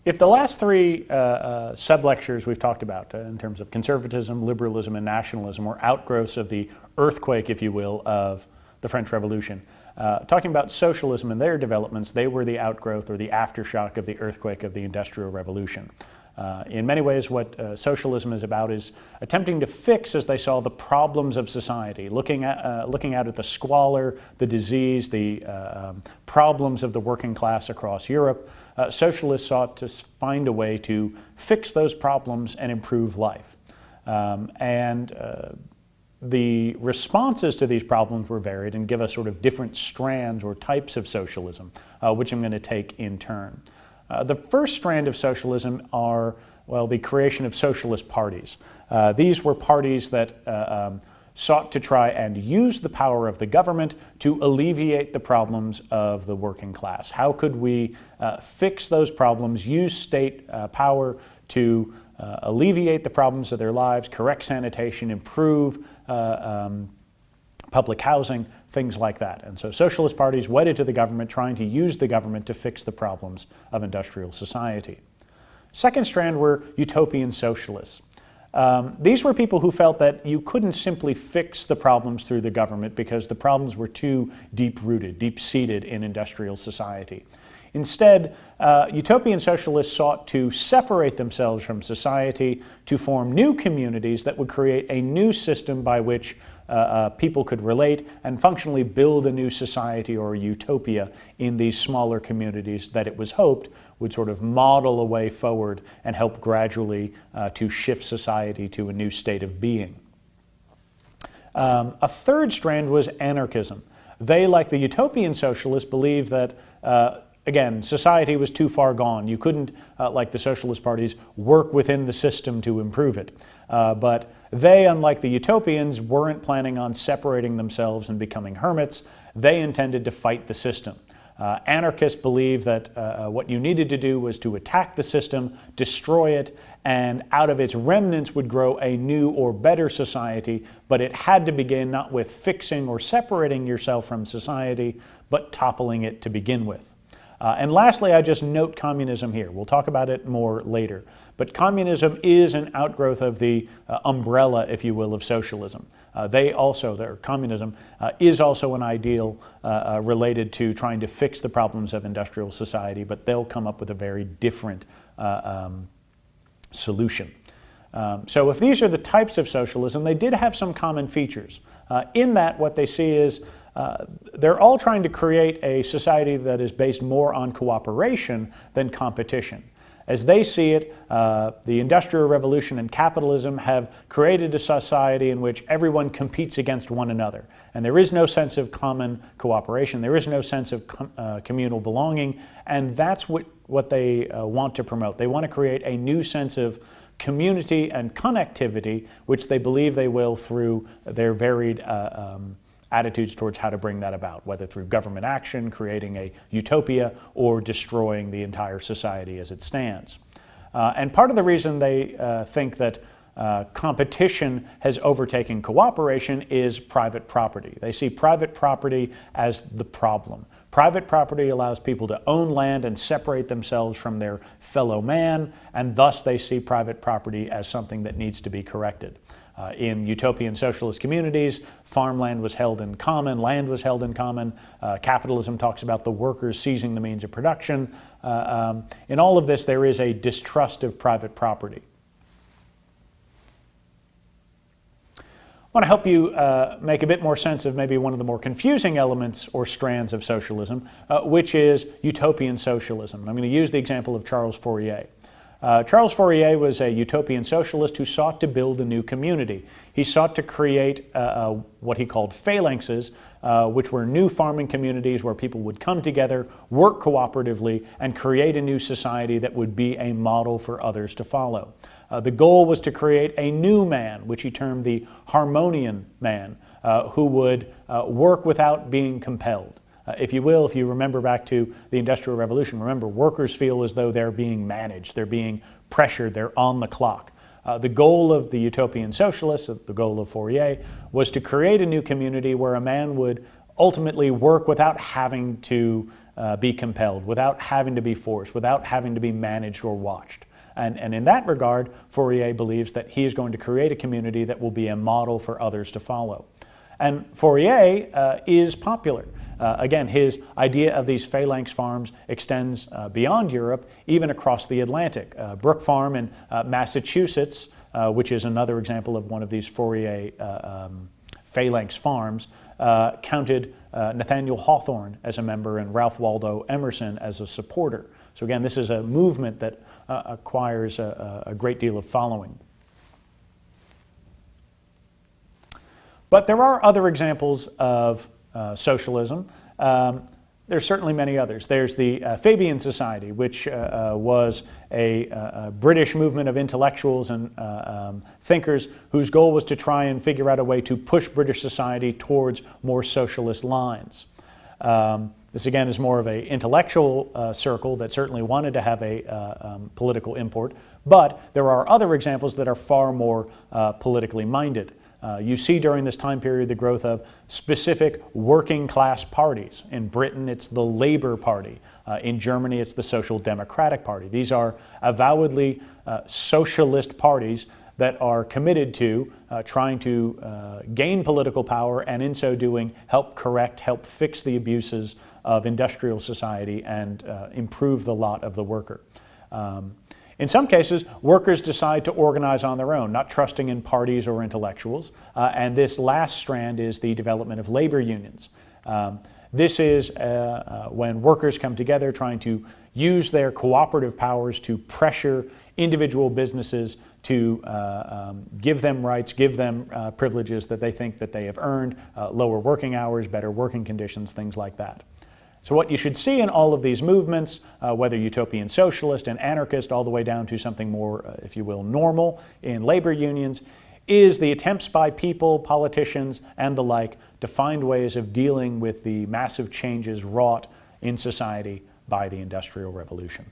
If the last three sub-lectures we've talked about in terms of conservatism, liberalism, and nationalism were outgrowths of the earthquake, if you will, of the French Revolution, talking about socialism and their developments, they were the outgrowth or the aftershock of the earthquake of the Industrial Revolution. In many ways, what socialism is about is attempting to fix, as they saw, the problems of society, looking out at the squalor, the disease, the problems of the working class across Europe. Socialists sought to find a way to fix those problems and improve life. The responses to these problems were varied and give us sort of different strands or types of socialism, which I'm going to take in turn. The first strand of socialism are, well, the creation of socialist parties. These were parties that sought to try and use the power of the government to alleviate the problems of the working class. How could we fix those problems, use state power to alleviate the problems of their lives, correct sanitation, improve public housing, things like that. And so socialist parties wedded to the government, trying to use the government to fix the problems of industrial society. Second strand were utopian socialists. These were people who felt that you couldn't simply fix the problems through the government because the problems were too deep-rooted, deep-seated in industrial society. Instead, utopian socialists sought to separate themselves from society to form new communities that would create a new system by which people could relate and functionally build a new society or utopia in these smaller communities that it was hoped would sort of model a way forward and help gradually to shift society to a new state of being. A third strand was anarchism. They, like the utopian socialists, believed that again, society was too far gone. You couldn't, like the socialist parties, work within the system to improve it. But they, unlike the utopians, weren't planning on separating themselves and becoming hermits. They intended to fight the system. Anarchists believed that what you needed to do was to attack the system, destroy it, and out of its remnants would grow a new or better society, but it had to begin not with fixing or separating yourself from society, but toppling it to begin with. And lastly, I just note communism here. We'll talk about it more later. But communism is an outgrowth of the umbrella, if you will, of socialism. Communism is also an ideal related to trying to fix the problems of industrial society, but they'll come up with a very different solution. So if these are the types of socialism, they did have some common features. In that, what they see is they're all trying to create a society that is based more on cooperation than competition. As they see it, the Industrial Revolution and capitalism have created a society in which everyone competes against one another. And there is no sense of common cooperation. There is no sense of communal belonging. And that's what they want to promote. They want to create a new sense of community and connectivity, which they believe they will through their varied attitudes towards how to bring that about, whether through government action, creating a utopia, or destroying the entire society as it stands. And part of the reason they think that competition has overtaken cooperation is private property. They see private property as the problem. Private property allows people to own land and separate themselves from their fellow man, and thus they see private property as something that needs to be corrected. In utopian socialist communities, farmland was held in common, land was held in common. Capitalism talks about the workers seizing the means of production. In all of this, there is a distrust of private property. I want to help you make a bit more sense of maybe one of the more confusing elements or strands of socialism, which is utopian socialism. I'm going to use the example of Charles Fourier. Charles Fourier was a utopian socialist who sought to build a new community. He sought to create what he called phalanxes, which were new farming communities where people would come together, work cooperatively, and create a new society that would be a model for others to follow. The goal was to create a new man, which he termed the harmonian man, who would work without being compelled. If you will, if you remember back to the Industrial Revolution, remember, workers feel as though they're being managed, they're being pressured, they're on the clock. The goal of the utopian socialists, the goal of Fourier, was to create a new community where a man would ultimately work without having to be compelled, without having to be forced, without having to be managed or watched. And in that regard, Fourier believes that he is going to create a community that will be a model for others to follow. And Fourier is popular. Again, his idea of these phalanx farms extends beyond Europe, even across the Atlantic. Brook Farm in Massachusetts, which is another example of one of these Fourier phalanx farms, counted Nathaniel Hawthorne as a member and Ralph Waldo Emerson as a supporter. So again, this is a movement that acquires a great deal of following. But there are other examples of socialism. There's certainly many others. There's the Fabian Society, which was a British movement of intellectuals and thinkers whose goal was to try and figure out a way to push British society towards more socialist lines. This again is more of an intellectual circle that certainly wanted to have a political import, but there are other examples that are far more politically minded. You see during this time period the growth of specific working class parties. In Britain, it's the Labour Party. In Germany, it's the Social Democratic Party. These are avowedly socialist parties that are committed to trying to gain political power and in so doing help correct, help fix the abuses of industrial society and improve the lot of the worker. In some cases, workers decide to organize on their own, not trusting in parties or intellectuals. And this last strand is the development of labor unions. This is when workers come together trying to use their cooperative powers to pressure individual businesses to give them rights, give them privileges that they think that they have earned, lower working hours, better working conditions, things like that. So what you should see in all of these movements, whether utopian socialist and anarchist, all the way down to something more, if you will, normal in labor unions, is the attempts by people, politicians, and the like to find ways of dealing with the massive changes wrought in society by the Industrial Revolution.